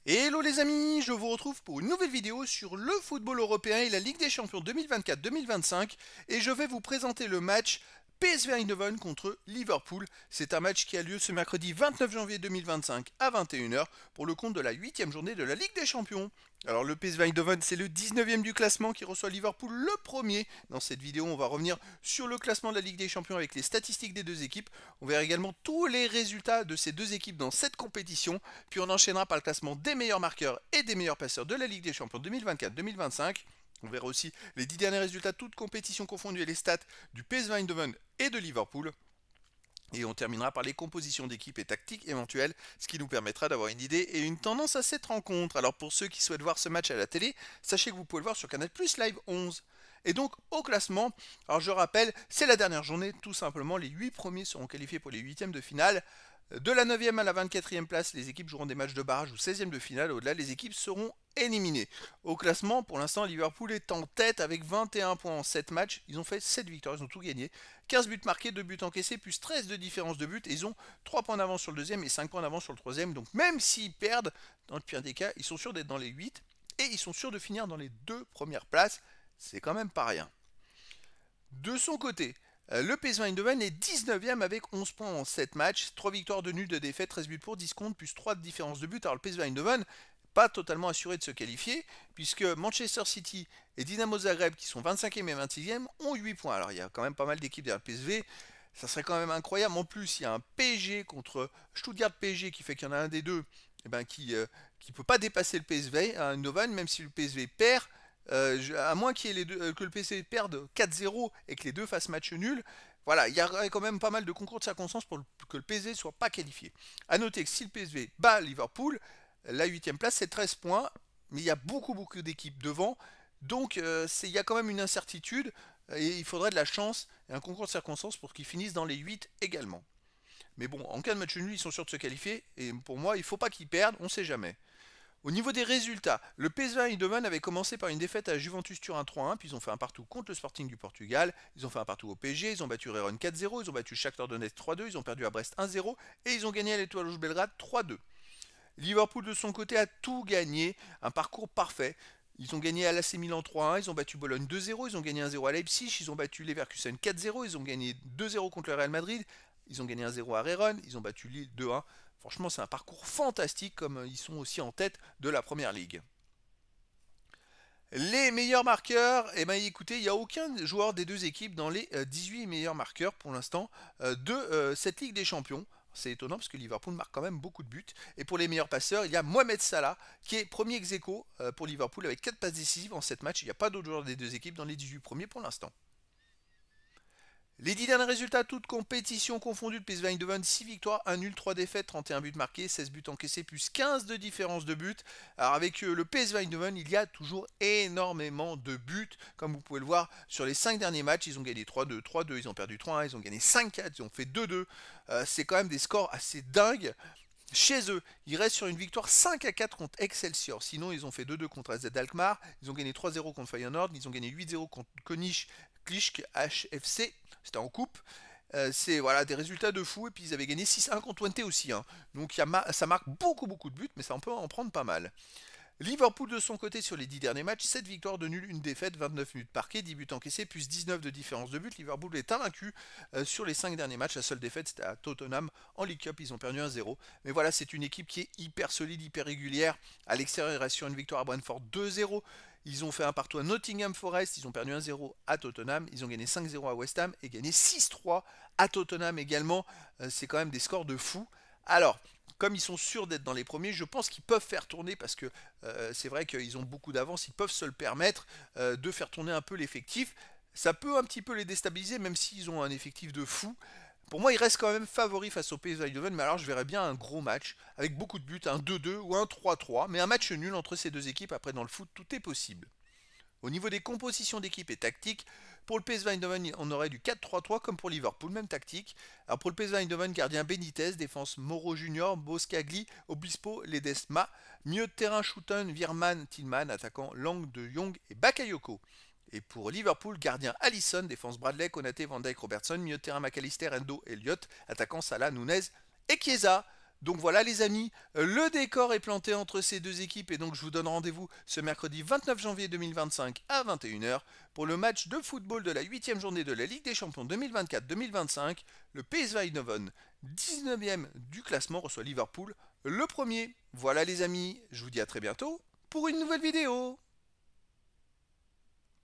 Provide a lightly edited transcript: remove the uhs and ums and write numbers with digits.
Hello les amis, je vous retrouve pour une nouvelle vidéo sur le football européen et la Ligue des Champions 2024-2025 et je vais vous présenter le match PSV Eindhoven contre Liverpool. C'est un match qui a lieu ce mercredi 29 janvier 2025 à 21 h pour le compte de la 8e journée de la Ligue des Champions. Alors le PSV Eindhoven c'est le 19e du classement qui reçoit Liverpool le premier. Dans cette vidéo on va revenir sur le classement de la Ligue des Champions avec les statistiques des deux équipes. On verra également tous les résultats de ces deux équipes dans cette compétition. Puis on enchaînera par le classement des meilleurs marqueurs et des meilleurs passeurs de la Ligue des Champions 2024-2025. On verra aussi les 10 derniers résultats, toutes compétitions confondues et les stats du PSV Eindhoven et de Liverpool. Et on terminera par les compositions d'équipes et tactiques éventuelles, ce qui nous permettra d'avoir une idée et une tendance à cette rencontre. Alors pour ceux qui souhaitent voir ce match à la télé, sachez que vous pouvez le voir sur Canal Plus Live 11. Et donc au classement, alors je rappelle, c'est la dernière journée, tout simplement, les 8 premiers seront qualifiés pour les 8e de finale. De la 9e à la 24e place, les équipes joueront des matchs de barrage ou 16e de finale. Au-delà, les équipes seront éliminées. Au classement, pour l'instant, Liverpool est en tête avec 21 points en 7 matchs. Ils ont fait 7 victoires, ils ont tout gagné. 15 buts marqués, 2 buts encaissés, plus 13 de différence de but. Et ils ont 3 points d'avance sur le deuxième et 5 points d'avance sur le troisième. Donc même s'ils perdent, dans le pire des cas, ils sont sûrs d'être dans les 8 et ils sont sûrs de finir dans les 2 premières places. C'est quand même pas rien. De son côté, le PSV Eindhoven est 19e avec 11 points en 7 matchs, 3 victoires de nul, de défaites, 13 buts pour, 10 contre, plus 3 de différence de but. Alors le PSV Eindhoven, pas totalement assuré de se qualifier, puisque Manchester City et Dynamo Zagreb, qui sont 25e et 26e, ont 8 points. Alors il y a quand même pas mal d'équipes derrière le PSV, ça serait quand même incroyable. En plus, il y a un PSG contre Stuttgart PSG qui fait qu'il y en a un des deux qui ne peut pas dépasser le PSV à Eindhoven, même si le PSV perd. À moins qu'il y ait que le PC perde 4-0 et que les deux fassent match nul, voilà, il y a quand même pas mal de concours de circonstances pour que le PSV soit pas qualifié. A noter que si le PSV bat Liverpool, la 8e place c'est 13 points, mais il y a beaucoup d'équipes devant, donc il y a quand même une incertitude et il faudrait de la chance et un concours de circonstances pour qu'ils finissent dans les 8 également. Mais bon, en cas de match nul, ils sont sûrs de se qualifier et pour moi, il faut pas qu'ils perdent, on sait jamais. Au niveau des résultats, le PSV Eindhoven avait commencé par une défaite à Juventus Turin 3-1, puis ils ont fait un partout contre le Sporting du Portugal, ils ont fait un partout au PSG, ils ont battu Rayron 4-0, ils ont battu Shakhtar Donetsk 3-2, ils ont perdu à Brest 1-0 et ils ont gagné à l'Étoile Rouge Belgrade 3-2. Liverpool de son côté a tout gagné, un parcours parfait. Ils ont gagné à l'AC Milan 3-1, ils ont battu Bologne 2-0, ils ont gagné 1-0 à Leipzig, ils ont battu Leverkusen 4-0, ils ont gagné 2-0 contre le Real Madrid, ils ont gagné 1-0 à Rayron, ils ont battu Lille 2-1. Franchement, c'est un parcours fantastique comme ils sont aussi en tête de la première ligue. Les meilleurs marqueurs, eh ben écoutez, il n'y a aucun joueur des deux équipes dans les 18 meilleurs marqueurs pour l'instant de cette Ligue des Champions. C'est étonnant parce que Liverpool marque quand même beaucoup de buts. Et pour les meilleurs passeurs, il y a Mohamed Salah qui est premier ex-aequo pour Liverpool avec 4 passes décisives en 7 matchs. Il n'y a pas d'autres joueurs des deux équipes dans les 18 premiers pour l'instant. Les 10 derniers résultats, toutes compétitions confondues, le PSV Eindhoven, 6 victoires, 1 nul, 3 défaites, 31 buts marqués, 16 buts encaissés, plus 15 de différence de but. Alors avec le PSV Eindhoven, il y a toujours énormément de buts. Comme vous pouvez le voir, sur les 5 derniers matchs, ils ont gagné 3-2, 3-2, ils ont perdu 3-1, ils ont gagné 5-4, ils ont fait 2-2. C'est quand même des scores assez dingues. Chez eux, ils restent sur une victoire 5-4 contre Excelsior. Sinon, ils ont fait 2-2 contre AZ Alkmaar. Ils ont gagné 3-0 contre Feyenoord. Ils ont gagné 8-0 contre König Klischk HFC. C'était en coupe. C'est voilà, des résultats de fou. Et puis, ils avaient gagné 6-1 contre Twente aussi. Hein. Donc, ça marque beaucoup de buts, mais ça peut en prendre pas mal. Liverpool de son côté sur les 10 derniers matchs, 7 victoires de nul, 1 défaite, 29 minutes parquées, 10 buts encaissés, plus 19 de différence de but. Liverpool est invaincu sur les 5 derniers matchs. La seule défaite c'était à Tottenham en League Cup, ils ont perdu 1-0. Mais voilà, c'est une équipe qui est hyper solide, hyper régulière. À l'extérieur, ils restent sur une victoire à Brentford 2-0. Ils ont fait un partout à Nottingham Forest, ils ont perdu 1-0 à Tottenham, ils ont gagné 5-0 à West Ham et gagné 6-3 à Tottenham également. C'est quand même des scores de fou. Alors, comme ils sont sûrs d'être dans les premiers, je pense qu'ils peuvent faire tourner parce que c'est vrai qu'ils ont beaucoup d'avance, ils peuvent se le permettre de faire tourner un peu l'effectif. Ça peut un petit peu les déstabiliser, même s'ils ont un effectif de fou. Pour moi, ils restent quand même favoris face au PSV Eindhoven, mais alors je verrais bien un gros match avec beaucoup de buts, un 2-2 ou un 3-3, mais un match nul entre ces deux équipes. Après, dans le foot, tout est possible. Au niveau des compositions d'équipe et tactique, pour le PSV Eindhoven, on aurait du 4-3-3 comme pour Liverpool, même tactique. Alors pour le PSV Eindhoven, gardien Benitez, défense Moro Junior, Boskagli, Obispo, Ledesma, milieu de terrain Schouten, Virman, Tillman, attaquant Lang, De Jong et Bakayoko. Et pour Liverpool, gardien Alisson, défense Bradley, Konaté, Van Dijk, Robertson, milieu de terrain McAllister, Endo, Elliott, attaquant Salah, Nunez et Chiesa. Donc voilà les amis, le décor est planté entre ces deux équipes et donc je vous donne rendez-vous ce mercredi 29 janvier 2025 à 21 h pour le match de football de la 8e journée de la Ligue des Champions 2024-2025. Le PSV Eindhoven, 19e du classement, reçoit Liverpool, le premier. Voilà les amis, je vous dis à très bientôt pour une nouvelle vidéo.